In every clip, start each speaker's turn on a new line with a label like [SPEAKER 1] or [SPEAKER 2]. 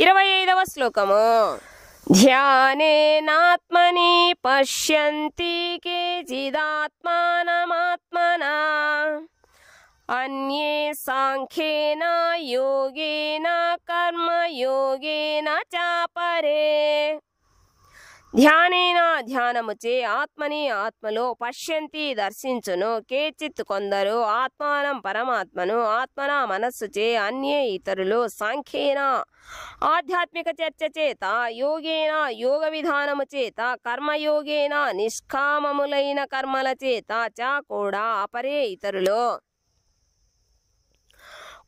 [SPEAKER 1] 25వ శ్లోకము. ధ్యానేనాత్మని పశ్యంతి కేచిదాత్మానమాత్మనా అన్యే సాంఖ్యేన యోగేన కర్మయోగేన చాపరే. ధ్యానేన ధ్యానముచే ఆత్మని ఆత్మలో పశ్యంతి దర్శించును కేచిత్ కొందరు ఆత్మానం పరమాత్మను ఆత్మన మనస్సుచే అన్యే ఇతరులు సాంఖ్యేన ఆధ్యాత్మిక చర్చ చేత యోగేన యోగ విధానము చేత కర్మయోగేన నిష్కామములైన కర్మల చేత చ కూడా అపరే ఇతరులు.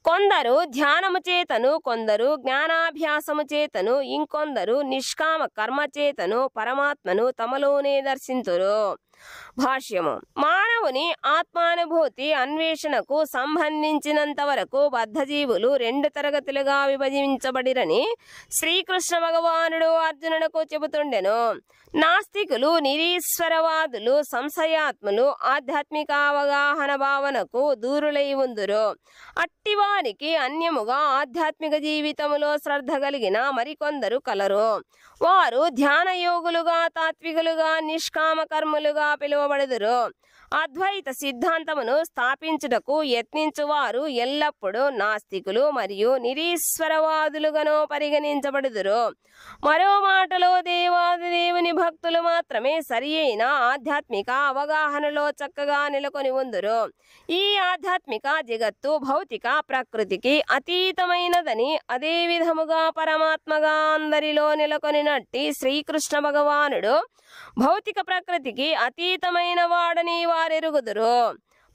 [SPEAKER 1] కొందరు ధ్యానము చేతను కొందరు జ్ఞానాభ్యాసము చేతను ఇంకొందరు నిష్కామ కర్మ చేతను పరమాత్మను తమలోనే దర్శింతురు. భాష్యము. మానవుని ఆత్మానుభూతి అన్వేషణకు సంబంధించినంత వరకు బద్ధజీవులు 2 తరగతులుగా విభజించబడిరని శ్రీకృష్ణ భగవానుడు అర్జునులకు చెబుతుండెను. నాస్తికులు, నిరీశ్వరవాదులు, సంశయాత్ములు ఆధ్యాత్మిక అవగాహన భావనకు దూరులై ఉందురు. అట్టివారికి అన్యముగా ఆధ్యాత్మిక జీవితములో శ్రద్ధ కలిగిన మరికొందరు కలరు. వారు ధ్యానయోగులుగా, తాత్వికులుగా, నిష్కామ కర్ములుగా పిలువబడుదురు. అద్వైత సిద్ధాంతమును స్థాపించుటకు యత్నించువారు ఎల్లప్పుడూ నాస్తికులు మరియు నిరీశ్వరవాదులుగాను పరిగణించబడుదురు. మరో మాటలో దేవాదిదేవుని భక్తులు మాత్రమే సరి అయిన ఆధ్యాత్మిక అవగాహనలో చక్కగా నెలకొని ఉందురు. ఈ ఆధ్యాత్మిక జగత్తు భౌతిక ప్రకృతికి అతీతమైనదని, అదే విధముగా పరమాత్మగా అందరిలో నెలకొనినట్టి శ్రీకృష్ణ భగవానుడు భౌతిక ప్రకృతికి అతీతమైన వాడని వారెరుగుదురు.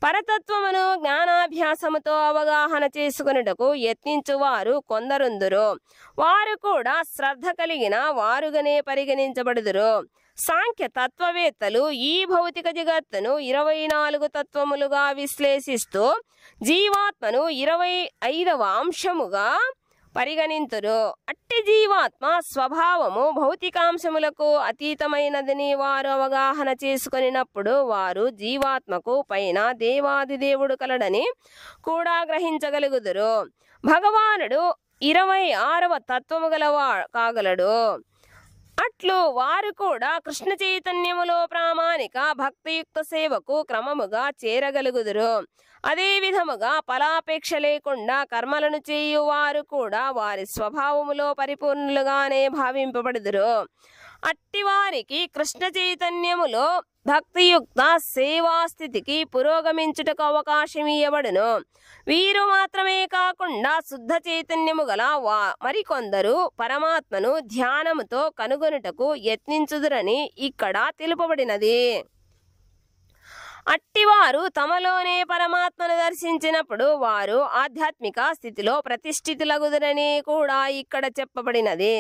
[SPEAKER 1] పరతత్వమును జ్ఞానాభ్యాసముతో అవగాహన చేసుకొనుటకు యత్నించువారు కొందరుందురు. వారు కూడా శ్రద్ధ కలిగిన వారుగానే పరిగణించబడుదురు. సాంఖ్య తత్వవేత్తలు ఈ భౌతిక జగత్తును 24 తత్వములుగా విశ్లేషిస్తూ జీవాత్మను 25వ అంశముగా పరిగణింతురు. అట్టి జీవాత్మ స్వభావము భౌతికాంశములకు అతీతమైనదని వారు అవగాహన చేసుకొనినప్పుడు వారు జీవాత్మకు పైన దేవాదిదేవుడు కలడని కూడా గ్రహించగలుగుదురు. భగవానుడు 26వ తత్వము గలవా కాగలడు. అట్లు వారు కూడా కృష్ణ చైతన్యములో ప్రామాణిక భక్తియుక్త సేవకు క్రమముగా చేరగలుగుదురు. అదే విధముగా ఫలాపేక్ష లేకుండా కర్మలను చేయువారు కూడా వారి స్వభావములో పరిపూర్ణులుగానే భావింపబడుదురు. అట్టివారికి కృష్ణ చైతన్యములో భక్తియుక్త సేవాస్థితికి పురోగమించుటకు అవకాశం ఇయ్యబడును. వీరు మాత్రమే కాకుండా శుద్ధ చైతన్యము గల మరికొందరు పరమాత్మను ధ్యానముతో కనుగొనుటకు యత్నించుదురని ఇక్కడ తెలుపబడినది. అట్టివారు తమలోనే పరమాత్మను దర్శించినప్పుడు వారు ఆధ్యాత్మిక స్థితిలో ప్రతిష్ఠితులగుదురని కూడా ఇక్కడ చెప్పబడినది.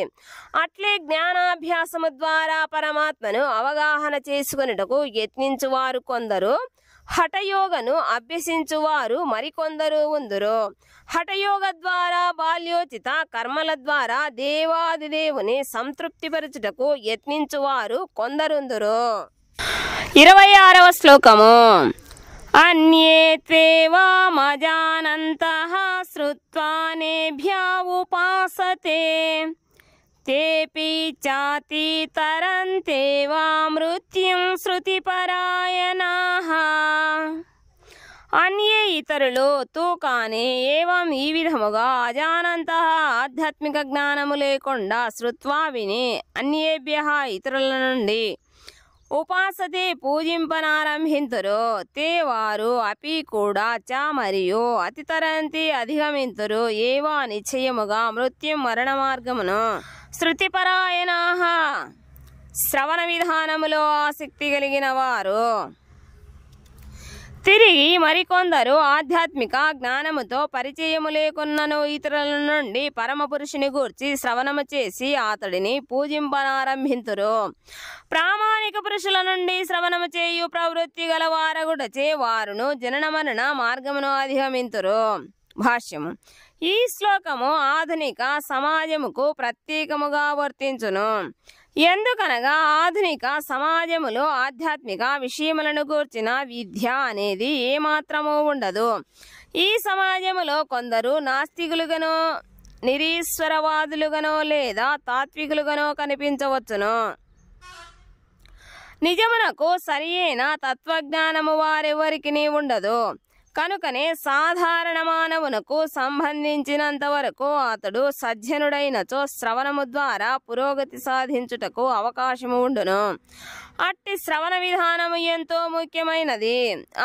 [SPEAKER 1] అట్లే జ్ఞానాభ్యాసము ద్వారా పరమాత్మను అవగాహన చేసుకొనుటకు యత్నించువారు కొందరు, హఠయోగను అభ్యసించువారు మరికొందరు ఉందురు. హఠయోగ ద్వారా బాల్యోచిత కర్మల ద్వారా దేవాదిదేవుని సంతృప్తిపరచుటకు యత్నించువారు కొందరుందురు. 26వ శ్లోకము. అన్యే త్వేవామజానంతః శ్రుత్వా నేభ్యా ఉపాసతే తేపి చాతితరంతేవా మృత్యుం శృతిపరాయణాః. అన్యే ఇతరులు తూకానే ఏవం ఈ విధముగా అజానంతః ఆధ్యాత్మిక జ్ఞానము లేకుండా శృత్వా విని అన్యేభ్యః ఇతరుల నుండి ఉపాసతే పూజింపనారంభింతురు. తే వారు అపి కూడా చ మరియు అతితరంతి అధిగమింతురు ఏవా నిశ్చయముగా మృత్యు మరణ మార్గమును శృతిపరాయణాః శ్రవణ విధానములో ఆసక్తి కలిగిన వారు. తిరిగి మరికొందరు ఆధ్యాత్మిక జ్ఞానముతో పరిచయము లేకున్నను ఇతరుల నుండి పరమపురుషుని గూర్చి శ్రవణము చేసి అతడిని పూజింపనారంభింతురు. ప్రామాణిక పురుషుల నుండి శ్రవణము చేయు ప్రవృత్తి గల వారగుటచే వారును జనన మరణ మార్గమును అధిగమింతురు. భాష్యము. ఈ శ్లోకము ఆధునిక సమాజముకు ప్రత్యేకముగా వర్తించును. ఎందుకనగా ఆధునిక సమాజములో ఆధ్యాత్మిక విషయములను గూర్చిన విద్య అనేది ఏమాత్రమూ ఉండదు. ఈ సమాజములో కొందరు నాస్తికులుగాను నిరీశ్వరవాదులుగానో లేదా తాత్వికులుగానో కనిపించవచ్చును. నిజమునకు సరియైన తత్వజ్ఞానము వారెవరికి ఉండదు. కనుకనే సాధారణ మానవునకు సంబంధించినంత వరకు అతడు సజ్జనుడైనచో శ్రవణము ద్వారా పురోగతి సాధించుటకు అవకాశము ఉండును. అట్టి శ్రవణ విధానము ఎంతో ముఖ్యమైనది.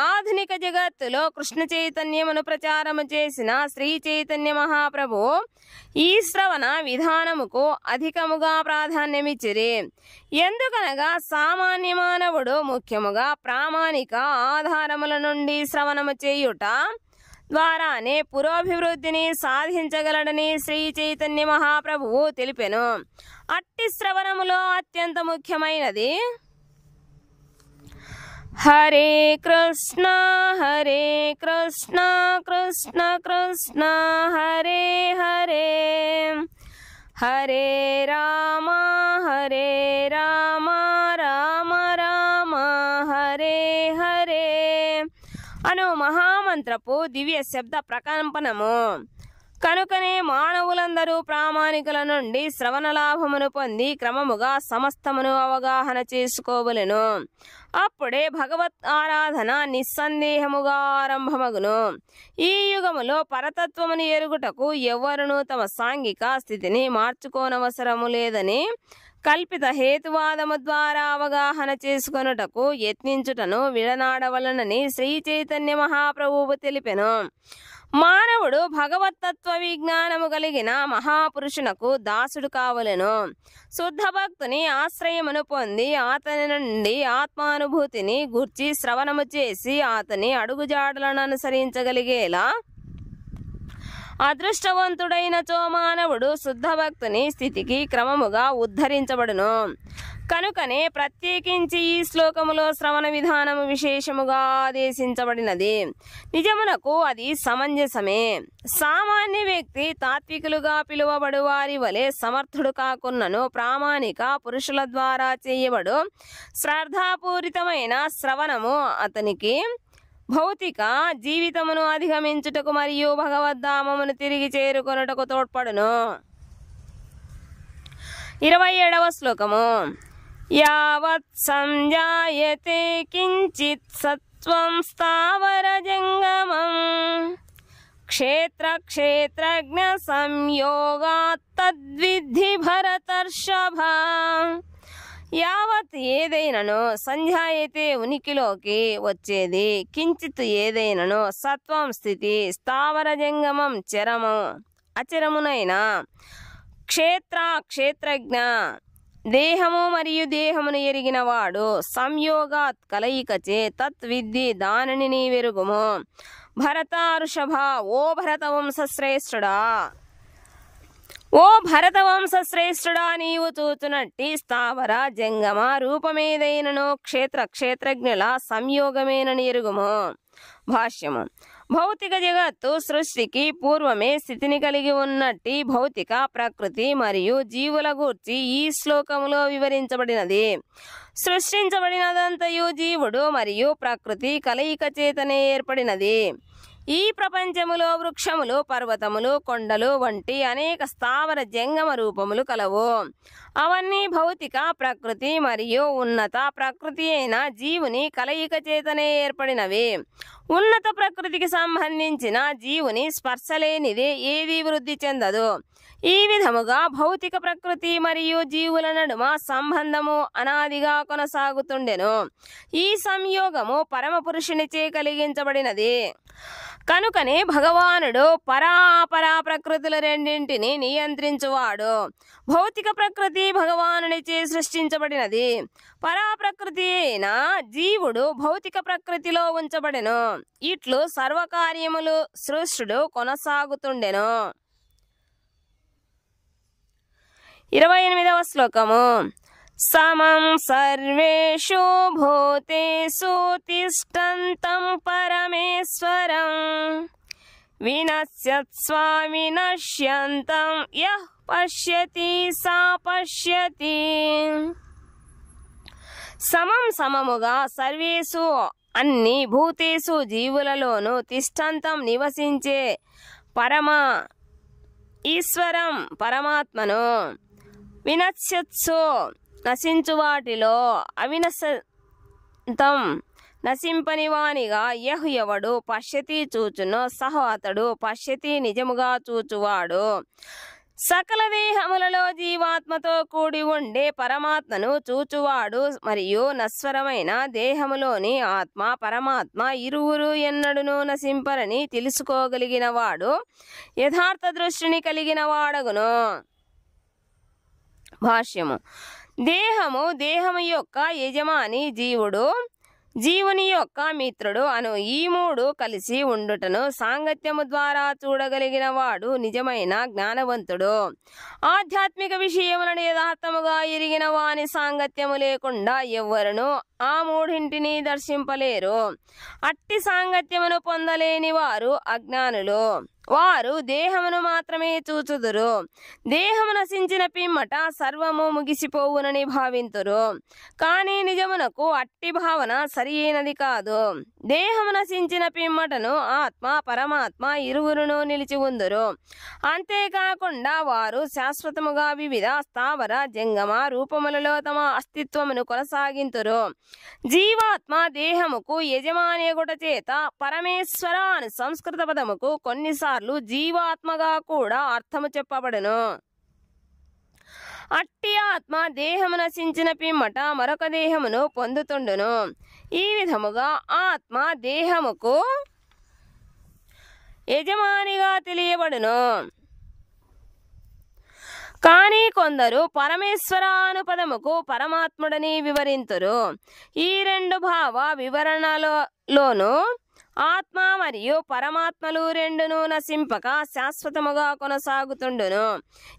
[SPEAKER 1] ఆధునిక జగత్తులో కృష్ణ చైతన్యమును ప్రచారము చేసిన శ్రీ చైతన్య మహాప్రభువు ఈ శ్రవణ విధానముకు అధికముగా ప్రాధాన్యమిచ్చిరి. ఎందుకనగా సామాన్య మానవుడు ముఖ్యముగా ప్రామాణిక ఆధారముల నుండి శ్రవణము చేయుట ద్వారానే పురోభివృద్ధిని సాధించగలడని శ్రీ చైతన్య మహాప్రభువు తెలిపెను. అట్టి శ్రవణములో అత్యంత ముఖ్యమైనది హరే కృష్ణ కృష్ణ కృష్ణ హరే హరే, హరే రామ రామ రామ హరే హరే అను మహామంత్రపు దివ్య శబ్ద ప్రకంపనము. కనుకనే మానవులందరూ ప్రామాణికుల నుండి శ్రవణ లాభమును పొంది క్రమముగా సమస్తమును అవగాహన చేసుకోవలెను. అప్పుడే భగవత్ ఆరాధన నిస్సందేహముగా ఆరంభమగును. ఈ యుగములో పరతత్వమును ఎరుగుటకు ఎవ్వరునూ తమ సాంఘిక స్థితిని మార్చుకోనవసరము లేదని కల్పిత హేతువాదము ద్వారా అవగాహన చేసుకొనుటకు యత్నించుటను విడనాడవలనని శ్రీ చైతన్య మహాప్రభువు తెలిపెను. మానవుడు భగవత్తత్వ విజ్ఞానము కలిగిన మహాపురుషునకు దాసుడు కావలెను. శుద్ధ భక్తుని ఆశ్రయమును పొంది అతని నుండి ఆత్మానుభూతిని గూర్చి శ్రవణము చేసి అతని అడుగుజాడలను అనుసరించగలిగేలా అదృష్టవంతుడైనచో మానవుడు శుద్ధ భక్తుని స్థితికి క్రమముగా ఉద్ధరించబడును. కనుకనే ప్రత్యేకించి ఈ శ్లోకములో శ్రవణ విధానము విశేషముగా ఆదేశించబడినది. నిజమునకు అది సమంజసమే. సామాన్య వ్యక్తి తాత్వికులుగా పిలువబడు వారి వలె సమర్థుడు కాకున్నను ప్రామాణిక పురుషుల ద్వారా చేయబడు శ్రద్ధాపూరితమైన శ్రవణము అతనికి భౌతిక జీవితమును అధిగమించుటకు మరియు భగవద్ధామమును తిరిగి చేరుకొనుటకు తోడ్పడును. 27వ శ్లోకము. యావత్ సంజాయతే కించిత్ సత్వం స్థావర జంగమం క్షేత్ర క్షేత్రజ్ఞ సంయోగాత్ తద్విద్ధి భరతర్షభ. యావత్ ఏదైనను, సంధ్యాయతే ఉనికిలోకి వచ్చేది, కించిత్ ఏదైనను, సత్వం స్థితి, స్థావర జంగమం చరము అచరమునైన, క్షేత్ర క్షేత్రజ్ఞ దేహము మరియు దేహమును ఎరిగినవాడు, సంయోగాత్ కలయికచే, తత్విద్ధి దానిని నీవెరుగుము. భరత ఋషభ ఓ భరతవంశశ్రేష్ఠుడా, ఓ భరతవంశశ్రేష్ఠుడా, నీవు చూచునట్టి స్థావర జంగమ రూపమేదైనను క్షేత్ర క్షేత్రజ్ఞుల సంయోగమేనని ఎరుగుము. భాష్యము. భౌతిక జగత్తు సృష్టికి పూర్వమే స్థితిని కలిగి ఉన్నట్టి భౌతిక ప్రకృతి మరియు జీవుల గూర్చి ఈ శ్లోకములో వివరించబడినది. సృష్టించబడినదంతయు జీవుడు మరియు ప్రకృతి కలయిక చేతనే ఏర్పడినది. ఈ ప్రపంచములో వృక్షములు, పర్వతములు, కొండలు వంటి అనేక స్థావర జంగమ రూపములు కలవు. అవన్నీ భౌతిక ప్రకృతి మరియు ఉన్నత ప్రకృతి అయిన జీవుని కలయిక చేతనే ఏర్పడినవి. ఉన్నత ప్రకృతికి సంబంధించిన జీవుని స్పర్శలేనిది ఏదీ వృద్ధి చెందదు. ఈ విధముగా భౌతిక ప్రకృతి మరియు జీవుల నడుమ సంబంధము అనాదిగా కొనసాగుతుండెను. ఈ సంయోగము పరమ పురుషునిచే కలిగించబడినది. కనుకనే భగవానుడు పరాపరా ప్రకృతుల రెండింటిని నియంత్రించువాడు. భౌతిక ప్రకృతి భగవానునిచే సృష్టించబడినది. పరాప్రకృతి అయిన జీవుడు భౌతిక ప్రకృతిలో ఉంచబడెను. ఇట్లు సర్వకార్యములు సృష్టుడు కొనసాగుతుండెను. 28వ శ్లోకము. సమం సర్వేషు భూతేషు తిష్టంతం పరమేశ్వరం వినశ్యత్స్వ వినశ్యంతం యః పశ్యతి సా పశ్యతి. సమం సమముగా సర్వేషు అన్ని భూతేషు జీవులలోను తిష్టంతం నివసించే పరమ ఈశ్వరం పరమాత్మను, వినశ్యత్సు నశించు వాటిలో, అవినశంతం నశింపని వానిగా యహ్ ఎవడు పశ్యతి చూచునో సహ అతడు పశ్యతి నిజముగా చూచువాడు. సకల దేహములలో జీవాత్మతో కూడి ఉండే పరమాత్మను చూచువాడు మరియు నశ్వరమైన దేహములోని ఆత్మ పరమాత్మ ఇరువురు ఎన్నడును నశింపరని తెలుసుకోగలిగిన వాడు యథార్థ దృష్టిని కలిగిన వాడగును. భాష్యము. దేహము యొక్క యజమాని జీవుడు, జీవుని యొక్క మిత్రుడు అను ఈ మూడు కలిసి ఉండుటను సాంగత్యము ద్వారా చూడగలిగిన వాడు నిజమైన జ్ఞానవంతుడు. ఆధ్యాత్మిక విషయములను యథార్థముగా ఎరిగిన వాని సాంగత్యము లేకుండా ఎవ్వరును ఆ మూడింటిని దర్శింపలేరు. అట్టి సాంగత్యమును పొందలేని వారు అజ్ఞానులు. వారు దేహమును మాత్రమే చూచుదురు. దేహము నశించిన పిమ్మట సర్వము ముగిసిపోవునని భావింతురు. కానీ నిజమునకు అట్టి భావన సరి అయినది కాదు. దేహము నశించిన పిమ్మటను ఆత్మ పరమాత్మ ఇరువురును నిలిచి ఉందురు. అంతేకాకుండా వారు శాశ్వతముగా వివిధ స్థావర జంగమ రూపములలో తమ అస్తిత్వమును కొనసాగింతురు. జీవాత్మ దేహముకు యజమానియగుట చేత పరమేశ్వర అను సంస్కృత పదముకు కొన్నిసార్లు జీవాత్మగా కూడా అర్థము చెప్పబడును. అట్టి ఆత్మ దేహము నశించిన పిమ్మట మరొక దేహమును పొందుతుండును. ఈ విధముగా ఆత్మ దేహముకు యజమానిగా తెలియబడును. కానీ కొందరు పరమేశ్వర అను పదముకు పరమాత్ముడని వివరింతురు. ఈ రెండు భావ వివరణలోను ఆత్మ మరియు పరమాత్మలు రెండును నశింపక శాశ్వతముగా కొనసాగుతుండును.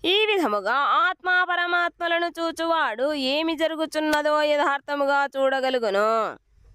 [SPEAKER 1] ఈ విధముగా ఆత్మ పరమాత్మలను చూచువాడు ఏమి జరుగుచున్నదో యథార్థముగా చూడగలుగును.